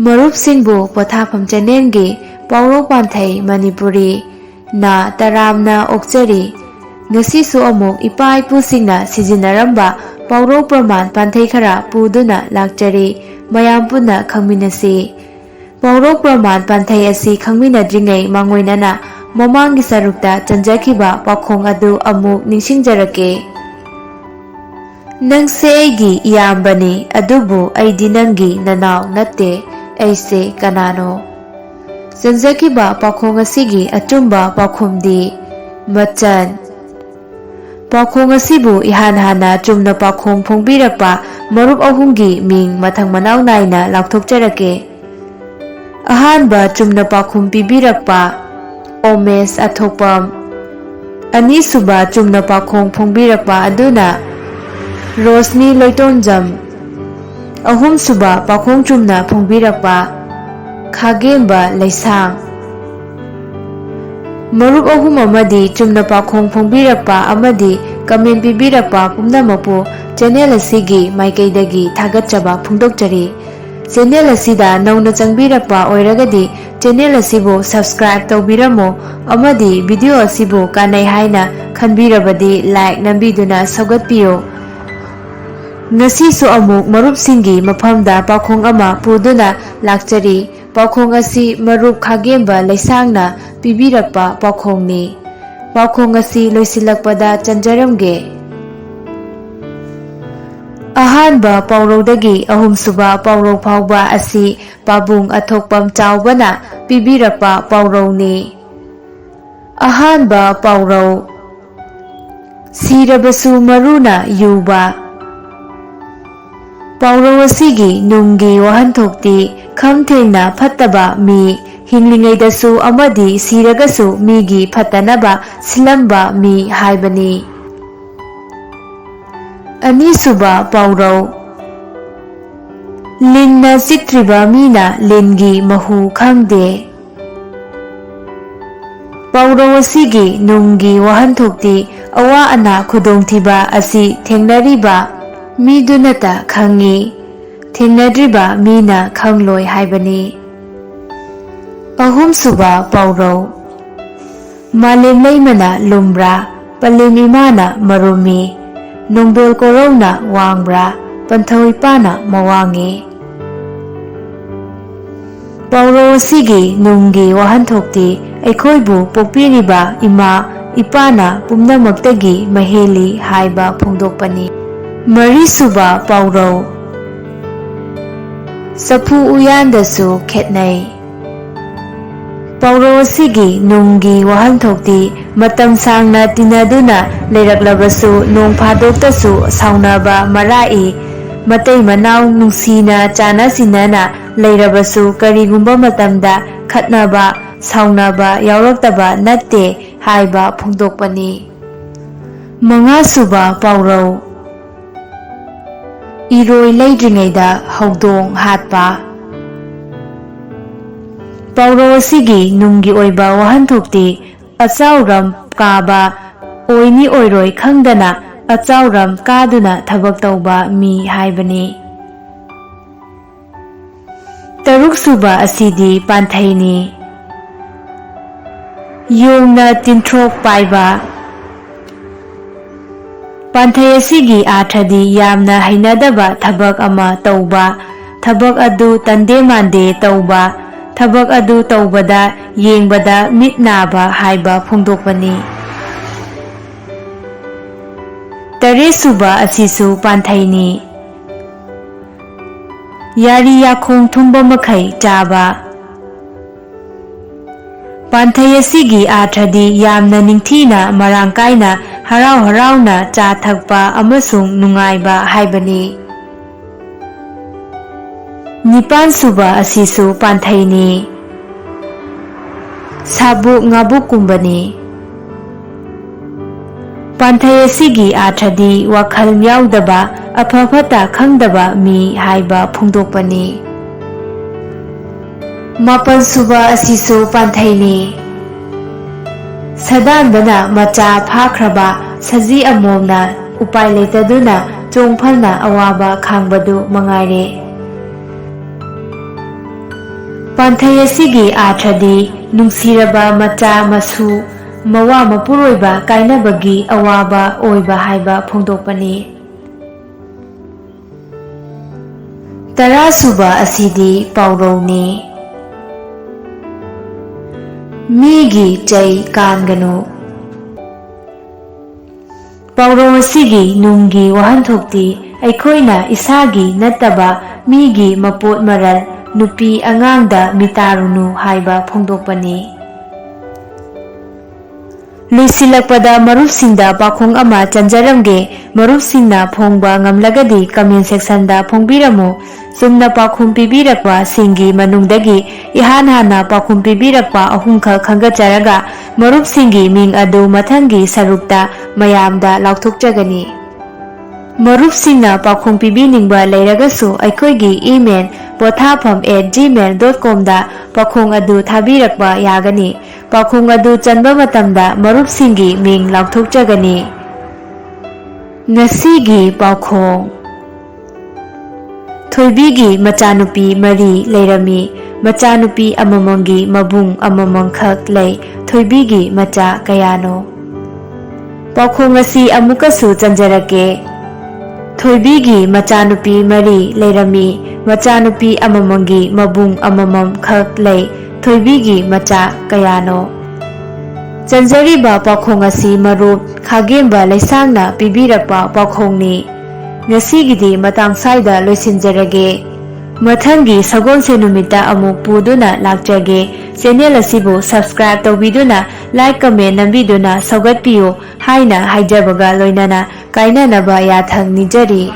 ꯃꯔꯨꯞꯁꯤꯡꯕꯨ ꯄꯣꯊꯥꯐꯝ ꯆꯦꯅꯦꯜꯒꯤ ꯄꯥꯎꯔꯧ ꯄꯥꯟꯊꯩ ꯃꯅꯤꯄꯨꯔꯤ ꯅ ꯇꯔꯥꯝꯅ ꯑꯣꯛꯆꯔꯤ꯫ ꯉꯁꯤꯁꯨ ꯑꯃꯨꯛ ꯏꯄꯥ ꯏꯄꯨꯁꯤꯡꯅ ꯁꯤꯖꯤꯟꯅꯔꯝꯕ ꯄꯥꯎꯔꯧ ꯄ꯭ꯔꯃꯥꯟ ꯄꯥꯟꯊꯩ ꯈꯔ ꯄꯨꯗꯨꯅ ꯂꯥꯛꯆꯔꯤ꯫ ꯃꯌꯥꯝ ꯄꯨꯟꯅ ꯈꯪꯃꯤꯟꯅꯁꯤ꯫ ꯄꯥꯎꯔꯧ ꯄ꯭ꯔꯃꯥꯟ ꯄꯥꯟꯊꯩ ꯑꯁꯤ ꯈꯪꯃꯤꯟꯅꯗ꯭ꯔꯤꯉꯩ ꯃꯥꯡꯑꯣꯏꯅꯅ ꯃꯃꯥꯡꯒꯤ ꯁꯔꯨꯛꯇ ꯆꯟꯖꯈꯤꯕ ꯄꯥꯎꯈꯣꯡ ꯑꯗꯨ ꯑꯃꯨꯛ ꯅꯤꯡꯁꯤꯡꯖꯔꯛꯀꯦ꯫ ꯅꯪꯁꯦ ꯑꯩꯒꯤ ꯏꯌꯥꯝꯕꯅꯤ, ꯑꯗꯨꯕꯨ ꯑꯩꯗꯤ ꯅꯪꯒꯤ ꯅꯅꯥꯎ ꯅꯠꯇꯦ꯫ ꯑꯩꯁꯦ ꯀꯅꯥꯅꯣ? ꯆꯟꯖꯈꯤꯕ ꯄꯥꯎꯈꯣꯡ ꯑꯁꯤꯒꯤ ꯑꯆꯨꯝꯕ ꯄꯥꯎꯈꯨꯝꯗꯤ ꯃꯆꯟ꯫ ꯄꯥꯎꯈꯣꯡ ꯑꯁꯤꯕꯨ ꯏꯍꯥꯟ ꯍꯥꯟꯅ ꯆꯨꯝꯅ ꯄꯥꯎꯈꯣꯡ ꯐꯣꯡꯕꯤꯔꯛꯄ ꯃꯔꯨꯞ ꯑꯍꯨꯝꯒꯤ ꯃꯤꯡ ꯃꯊꯪ ꯃꯅꯥꯎ ꯅꯥꯏꯅ ꯂꯥꯎꯊꯣꯛꯆꯔꯛꯀꯦ꯫ ꯑꯍꯥꯟꯕ ꯆꯨꯝꯅ ꯄꯥꯎꯈꯨꯝ ꯄꯤꯕꯤꯔꯛꯄ ꯑꯣꯃꯦꯁ ꯑꯊꯣꯛꯄꯝ꯫ ꯑꯅꯤꯁꯨꯕ ꯆꯨꯝꯅ ꯄꯥꯎꯈꯣꯡ ꯐꯣꯡꯕꯤꯔꯛꯄ ꯑꯗꯨꯅ ꯔꯣꯁꯅꯤ ꯂꯣꯏꯇꯣꯟꯖꯝ꯫ ꯑꯍꯨꯝꯁꯨꯕ ꯄꯥꯎꯈꯣꯡ ꯆꯨꯝꯅ ꯐꯣꯡꯕꯤꯔꯛꯄ ꯈꯥꯒꯦꯝꯕ ꯂꯩꯁꯥꯡ꯫ ꯃꯔꯨꯞ ꯑꯍꯨꯝ ꯑꯃꯗꯤ ꯆꯨꯝꯅ ꯄꯥꯎꯈꯣꯡ ꯐꯣꯡꯕꯤꯔꯛꯄ ꯑꯃꯗꯤ ꯀꯃꯦꯟ ꯄꯤꯕꯤꯔꯛꯄ ꯄꯨꯝꯅꯃꯛꯄꯨ ꯆꯦꯅꯦꯜ ꯑꯁꯤꯒꯤ ꯃꯥꯏꯀꯩꯗꯒꯤ ꯊꯥꯒꯠꯆꯕ ꯐꯣꯡꯗꯣꯛꯆꯔꯤ꯫ ꯆꯦꯅꯦꯜ ꯑꯁꯤꯗ ꯅꯧꯅ ꯆꯪꯕꯤꯔꯛꯄ ꯑꯣꯏꯔꯒꯗꯤ ꯆꯦꯅꯦꯜ ꯑꯁꯤꯕꯨ ꯁꯕꯁꯀ꯭ꯔꯥꯏꯕ ꯇꯧꯕꯤꯔꯝꯃꯨ ꯑꯃꯗꯤ ꯚꯤꯗꯤꯑꯣ ꯑꯁꯤꯕꯨ ꯀꯥꯟꯅꯩ ꯍꯥꯏꯅ ꯈꯟꯕꯤꯔꯕꯗꯤ ꯂꯥꯏꯛ ꯅꯝꯕꯤꯗꯨꯅ ꯁꯧꯒꯠꯄꯤꯌꯨ꯫ ꯉꯁꯤꯁꯨ ꯑꯃꯨꯛ ꯃꯔꯨꯞꯁꯤꯡꯒꯤ ꯃꯐꯝꯗ ꯄꯥꯎꯈꯣꯡ ꯑꯃ ꯄꯨꯗꯨꯅ ꯂꯥꯛꯆꯔꯤ꯫ ꯄꯥꯎꯈꯣꯡ ꯑꯁꯤ ꯃꯔꯨꯞ ꯈꯥꯒꯦꯝꯕ ꯂꯩꯁꯥꯡꯅ ꯄꯤꯕꯤꯔꯛꯄ ꯄꯥꯎꯈꯣꯡꯅꯤ꯫ ꯄꯥꯎꯈꯣꯡ ꯑꯁꯤ ꯂꯣꯏꯁꯤꯜꯂꯛꯄꯗ ꯆꯟꯖꯔꯝꯒꯦ꯫ ꯑꯍꯥꯟꯕ ꯄꯥꯎꯔꯧꯗꯒꯤ ꯑꯍꯨꯝꯁꯨꯕ ꯄꯥꯎꯔꯧ ꯐꯥꯎꯕ ꯑꯁꯤ ꯄꯥꯕꯨꯡ ꯑꯊꯣꯛꯄꯝ ꯆꯥꯎꯕꯅ ꯄꯤꯕꯤꯔꯛꯄ ꯄꯥꯎꯔꯧꯅꯤ꯫ ꯑꯍꯥꯟꯕ ꯄꯥꯎꯔꯧ ꯁꯤꯔꯕꯁꯨ ꯃꯔꯨꯅ ꯌꯨꯕ꯫ ꯄꯥꯎꯔꯧ ꯑꯁꯤꯒꯤ ꯅꯨꯡꯒꯤ ꯋꯥꯍꯟꯊꯣꯛꯇꯤ ꯈꯝ ꯊꯦꯡꯅ ꯐꯠꯇꯕ ꯃꯤ ꯍꯤꯡꯂꯤꯉꯩꯗꯁꯨ ꯑꯃꯗꯤ ꯁꯤꯔꯒꯁꯨ ꯃꯤꯒꯤ ꯐꯠꯇꯅꯕ ꯁꯤꯜꯂꯝꯕ ꯃꯤ ꯍꯥꯏꯕꯅꯤ꯫ ꯑꯅꯤꯁꯨꯕ ꯄꯥꯎꯔꯧ ꯂꯤꯟꯅ ꯆꯤꯛꯇ꯭ꯔꯤꯕ ꯃꯤꯅ ꯂꯤꯟꯒꯤ ꯃꯍꯨ ꯈꯪꯗꯦ꯫ ꯄꯥꯎꯔꯧ ꯑꯁꯤꯒꯤ ꯅꯨꯡꯒꯤ ꯋꯥꯍꯟꯊꯣꯛꯇꯤ ꯑꯋꯥ ꯑꯅꯥ ꯈꯨꯗꯣꯡꯊꯤꯕ ꯑꯁꯤ ꯊꯦꯡꯅꯔꯤꯕ ꯃꯤꯗꯨꯅꯇ ꯈꯪꯏ, ꯊꯦꯡꯅꯗ꯭ꯔꯤꯕ ꯃꯤꯅ ꯈꯪꯂꯣꯏ ꯍꯥꯏꯕꯅꯤ꯫ ꯑꯍꯨꯝꯁꯨꯕ ꯄꯥꯎꯔꯧ ꯃꯥꯂꯦꯝ ꯂꯩꯃꯅ ꯂꯨꯝꯕ꯭ꯔꯥ, ꯄꯂꯦꯝ ꯏꯃꯥꯅ ꯃꯔꯨꯝꯃꯤ, ꯅꯣꯡꯗꯣꯜ ꯀꯣꯔꯧꯅ ꯋꯥꯡꯕ꯭ꯔꯥ, ꯄꯟꯊꯧ ꯏꯄꯥꯅ ꯃꯋꯥꯡꯉꯤ꯫ ꯄꯥꯎꯔꯧ ꯑꯁꯤꯒꯤ ꯅꯨꯡꯒꯤ ꯋꯥꯍꯟꯊꯣꯛꯇꯤ ꯑꯩꯈꯣꯏꯕꯨ ꯄꯣꯛꯄꯤꯔꯤꯕ ꯏꯃꯥ ꯏꯄꯥꯅ ꯄꯨꯝꯅꯃꯛꯇꯒꯤ ꯃꯍꯦꯜꯂꯤ ꯍꯥꯏꯕ ꯐꯣꯡꯗꯣꯛꯄꯅꯤ꯫ ꯃꯔꯤꯁꯨꯕ ꯄꯥꯎꯔꯧ ꯆꯐꯨ ꯎꯌꯥꯟꯗꯁꯨ ꯈꯦꯠꯅꯩ꯫ ꯄꯥꯎꯔꯧ ꯑꯁꯤꯒꯤ ꯅꯨꯡꯒꯤ ꯋꯥꯍꯟꯊꯣꯛꯇꯤ ꯃꯇꯝ ꯁꯥꯡꯅ ꯇꯤꯟꯅꯗꯨꯅ ꯂꯩꯔꯛꯂꯕꯁꯨ ꯅꯣꯡ ꯐꯥꯗꯣꯛꯇꯁꯨ ꯁꯥꯎꯅꯕ ꯃꯔꯥꯛꯏ, ꯃꯇꯩ ꯃꯅꯥꯎ ꯅꯨꯡꯁꯤꯅ ꯆꯥꯟꯅ ꯁꯤꯟꯅꯅ ꯂꯩꯔꯕꯁꯨ ꯀꯔꯤꯒꯨꯝꯕ ꯃꯇꯝꯗ ꯈꯠꯅꯕ ꯁꯥꯎꯅꯕ ꯌꯥꯎꯔꯛꯇꯕ ꯅꯠꯇꯦ ꯍꯥꯏꯕ ꯐꯣꯡꯗꯣꯛꯄꯅꯤ꯫ ꯃꯉꯥꯁꯨꯕ ꯄꯥꯎꯔꯧ ꯏꯔꯣꯏ ꯂꯩꯗ꯭ꯔꯤꯉꯩꯗ ꯍꯧꯗꯣꯡ ꯍꯥꯠꯄ꯫ ꯄꯥꯎꯔꯧ ꯑꯁꯤꯒꯤ ꯅꯨꯡꯒꯤ ꯑꯣꯏꯕ ꯋꯥꯍꯟꯊꯣꯛꯇꯤ ꯑꯆꯥꯎꯔꯝ ꯀꯥꯕ ꯑꯣꯏꯅꯤ ꯑꯣꯏꯔꯣꯏ ꯈꯪꯗꯅ ꯑꯆꯥꯎꯔꯝ ꯀꯥꯗꯨꯅ ꯊꯕꯛ ꯇꯧꯕ ꯃꯤ ꯍꯥꯏꯕꯅꯤ꯫ ꯇꯔꯨꯛꯁꯨꯕ ꯑꯁꯤꯗꯤ ꯄꯥꯟꯊꯩꯅꯤ꯫ ꯌꯣꯡꯅ ꯇꯤꯟꯊ꯭ꯔꯣꯛ ꯄꯥꯏꯕ꯫ ꯄꯥꯟꯊꯩ ꯑꯁꯤꯒꯤ ꯑꯥꯔꯊꯗꯤ ꯌꯥꯝꯅ ꯍꯩꯅꯗꯕ ꯊꯕꯛ ꯑꯃ ꯇꯧꯕ, ꯊꯕꯛ ꯑꯗꯨ ꯇꯟꯗꯦ ꯃꯥꯟꯗꯦ ꯇꯧꯕ, ꯊꯕꯛ ꯑꯗꯨ ꯇꯧꯕꯗ ꯌꯦꯡꯕꯗ ꯃꯤꯠ ꯅꯥꯕ ꯍꯥꯏꯕ ꯐꯣꯡꯗꯣꯛꯄꯅꯤ꯫ ꯇꯔꯦꯠꯁꯨꯕ ꯑꯁꯤꯁꯨ ꯄꯥꯟꯊꯩꯅꯤ꯫ ꯌꯥꯔꯤ ꯌꯥꯈꯣꯡ ꯊꯨꯝꯕ ꯃꯈꯩ ꯆꯥꯕ꯫ ꯄꯥꯟꯊꯩ ꯑꯁꯤꯒꯤ ꯑꯥꯔꯊꯗꯤ ꯌꯥꯝꯅ ꯅꯤꯡꯊꯤꯅ ꯃꯔꯥꯡ ꯀꯥꯏꯅ ꯍꯔꯥꯎ ꯍꯔꯥꯎꯅ ꯆꯥ ꯊꯛꯄ ꯑꯃꯁꯨꯡ ꯅꯨꯡꯉꯥꯏꯕ ꯍꯥꯏꯕꯅꯤ꯫ ꯅꯤꯄꯥꯟꯁꯨꯕ ꯑꯁꯤꯁꯨ ꯄꯥꯟꯊꯩꯅꯤ꯫ ꯁꯥꯕꯨꯛ ꯉꯥꯕꯨꯛꯀꯨꯝꯕꯅꯤ꯫ ꯄꯥꯟꯊꯩ ꯑꯁꯤꯒꯤ ꯑꯥꯔꯊꯗꯤ ꯋꯥꯈꯜ ꯌꯥꯎꯗꯕ, ꯑꯐ ꯐꯠꯇ ꯈꯪꯗꯕ ꯃꯤ ꯍꯥꯏꯕ ꯐꯣꯡꯗꯣꯛꯄꯅꯤ꯫ ꯃꯥꯄꯜꯁꯨꯕ ꯑꯁꯤꯁꯨ ꯄꯥꯟꯊꯩꯅꯤ꯫ ꯁꯥꯗꯥꯟꯕꯅ ꯃꯆꯥ ꯐꯥꯈ꯭ꯔꯕ ꯁꯖꯤ ꯑꯃꯣꯝꯅ ꯎꯄꯥꯏ ꯂꯩꯇꯗꯨꯅ ꯆꯣꯡ ꯐꯟꯅ ꯑꯋꯥꯕ ꯈꯥꯡꯕꯗꯨ ꯃꯉꯥꯏꯔꯦ꯫ ꯄꯥꯟꯊꯩ ꯑꯁꯤꯒꯤ ꯑꯥꯔꯊꯗꯤ ꯅꯨꯡꯁꯤꯔꯕ ꯃꯆꯥ ꯃꯁꯨ ꯃꯋꯥ ꯃꯄꯨꯔꯣꯏꯕ ꯀꯥꯏꯅꯕꯒꯤ ꯑꯋꯥꯕ ꯑꯣꯏꯕ ꯍꯥꯏꯕ ꯐꯣꯡꯗꯣꯛꯄꯅꯤ꯫ 10ꯁꯨꯕ ꯑꯁꯤꯗꯤ ꯄꯥꯎꯔꯧꯅꯤ꯫ ꯃꯤꯒꯤ ꯆꯩ ꯀꯥꯟꯒꯅꯨ꯫ ꯄꯥꯎꯔꯧ ꯑꯁꯤꯒꯤ ꯅꯨꯡꯒꯤ ꯋꯥꯍꯟꯊꯣꯛꯇꯤ ꯑꯩꯈꯣꯏꯅ ꯏꯁꯥꯒꯤ ꯅꯠꯇꯕ ꯃꯤꯒꯤ ꯃꯄꯣꯠ ꯃꯔꯜ, ꯅꯨꯄꯤ ꯑꯉꯥꯡꯗ ꯃꯤꯇꯥꯔꯨꯅꯨ ꯍꯥꯏꯕ ꯐꯣꯡꯗꯣꯛꯄꯅꯤ꯫ ꯂꯣꯏꯁꯤꯜꯂꯛꯄꯗ ꯃꯔꯨꯞꯁꯤꯡꯗ ꯄꯥꯎꯈꯨꯝ ꯑꯃ ꯆꯟꯖꯔꯝꯒꯦ꯫ ꯃꯔꯨꯞꯁꯤꯡꯅ ꯐꯣꯡꯕ ꯉꯝꯂꯒꯗꯤ ꯀꯃꯦꯟ ꯁꯦꯛꯁꯟꯗ ꯐꯣꯡꯕꯤꯔꯝꯃꯨ꯫ ꯆꯨꯝꯅ ꯄꯥꯎꯈꯨꯝ ꯄꯤꯕꯤꯔꯛꯄ ꯁꯤꯡꯒꯤ ꯃꯅꯨꯡꯗꯒꯤꯏꯍꯥꯟ ꯍꯥꯟꯅ ꯄꯥꯎꯈꯨꯝ ꯄꯤꯕꯤꯔꯛꯄ 3ꯈꯛ ꯈꯟꯒꯠꯆꯔꯒ ꯃꯔꯨꯞꯁꯤꯡꯒꯤ ꯃꯤꯡ ꯑꯗꯨ ꯃꯊꯪꯒꯤ ꯁꯔꯨꯛꯇ ꯃꯌꯥꯝꯗ ꯂꯥꯎꯊꯣꯛꯆꯒꯅꯤ꯫ ꯃꯔꯨꯞꯁꯤꯡꯅ ꯄꯥꯎꯈꯨꯝ ꯄꯤꯕꯤꯅꯤꯡꯕ ꯂꯩꯔꯒꯁꯨ ꯑꯩꯈꯣꯏꯒꯤ ꯏꯃꯦꯜ pothapam@gmail.com ꯗ ꯄꯥꯎꯈꯨꯝ ꯑꯗꯨ ꯊꯥꯕꯤꯔꯛꯄ ꯌꯥꯒꯅꯤ꯫ ꯄꯥꯎꯈꯨꯝ ꯑꯗꯨ ꯆꯟꯕ ꯃꯇꯝꯗ ꯃꯔꯨꯞꯁꯤꯡꯒꯤ ꯃꯤꯡ ꯂꯥꯎꯊꯣꯛꯆꯒꯅꯤ꯫ ꯉꯁꯤꯒꯤ ꯄꯥꯎꯈꯣꯡ: ꯊꯣꯏꯕꯤꯒꯤ ꯃꯆꯥꯅꯨꯄꯤ 4 ꯂꯩꯔꯝꯃꯤ꯫ ꯃꯆꯥꯅꯨꯄꯤ ꯑꯃꯃꯝꯒꯤ ꯃꯕꯨꯡ ꯑꯃꯃꯝꯈꯛ ꯂꯩ꯫ ꯊꯣꯏꯕꯤꯒꯤ ꯃꯆꯥ ꯀꯌꯥꯅꯣ? ꯄꯥꯎꯈꯣꯡ ꯑꯁꯤ ꯑꯃꯨꯛꯀꯁꯨ ꯆꯟꯖꯔꯛꯀꯦ꯫ ꯊꯣꯏꯕꯤꯒꯤ ꯃꯆꯥꯅꯨꯄꯤ 4 ꯂꯩꯔꯝꯃꯤ꯫ ꯃꯆꯥꯅꯨꯄꯤ ꯑꯃꯃꯝꯒꯤ ꯃꯕꯨꯡ ꯑꯃꯃꯝꯈꯛ ꯂꯩ꯫ ꯊꯣꯏꯕꯤꯒꯤ ꯃꯆꯥ ꯀꯌꯥꯅꯣ? ꯆꯟꯖꯔꯤꯕ ꯄꯥꯎꯈꯣꯡ ꯑꯁꯤ ꯃꯔꯨꯞ ꯈꯥꯒꯦꯝꯕ ꯂꯩꯁꯥꯡꯅ ꯄꯤꯕꯤꯔꯛꯄ ꯄꯥꯎꯈꯣꯡꯅꯤ꯫ ꯉꯁꯤꯒꯤꯗꯤ ꯃꯇꯥꯡ ꯁ꯭ꯋꯥꯏꯗ ꯂꯣꯏꯁꯤꯟꯖꯔꯒꯦ꯫ ꯃꯊꯪꯒꯤ ꯁꯒꯣꯜꯁꯦꯟ ꯅꯨꯃꯤꯠꯇ ꯑꯃꯨꯛ ꯄꯨꯗꯨꯅ ꯂꯥꯛꯆꯒꯦ꯫ ꯆꯦꯅꯦꯜ ꯑꯁꯤꯕꯨ ꯁꯕꯁꯀ꯭ꯔꯥꯏꯕ ꯇꯧꯕꯤꯗꯨꯅ ꯂꯥꯏꯛ ꯀꯃꯦꯟ ꯅꯝꯕꯤꯗꯨꯅ ꯁꯧꯒꯠꯄꯤꯌꯨ ꯍꯥꯏꯅ ꯍꯥꯏꯖꯕꯒ ꯂꯣꯏꯅꯅ ꯀꯥꯏꯅꯅꯕ ꯌꯥꯊꯪ ꯅꯤꯖꯔꯤ꯫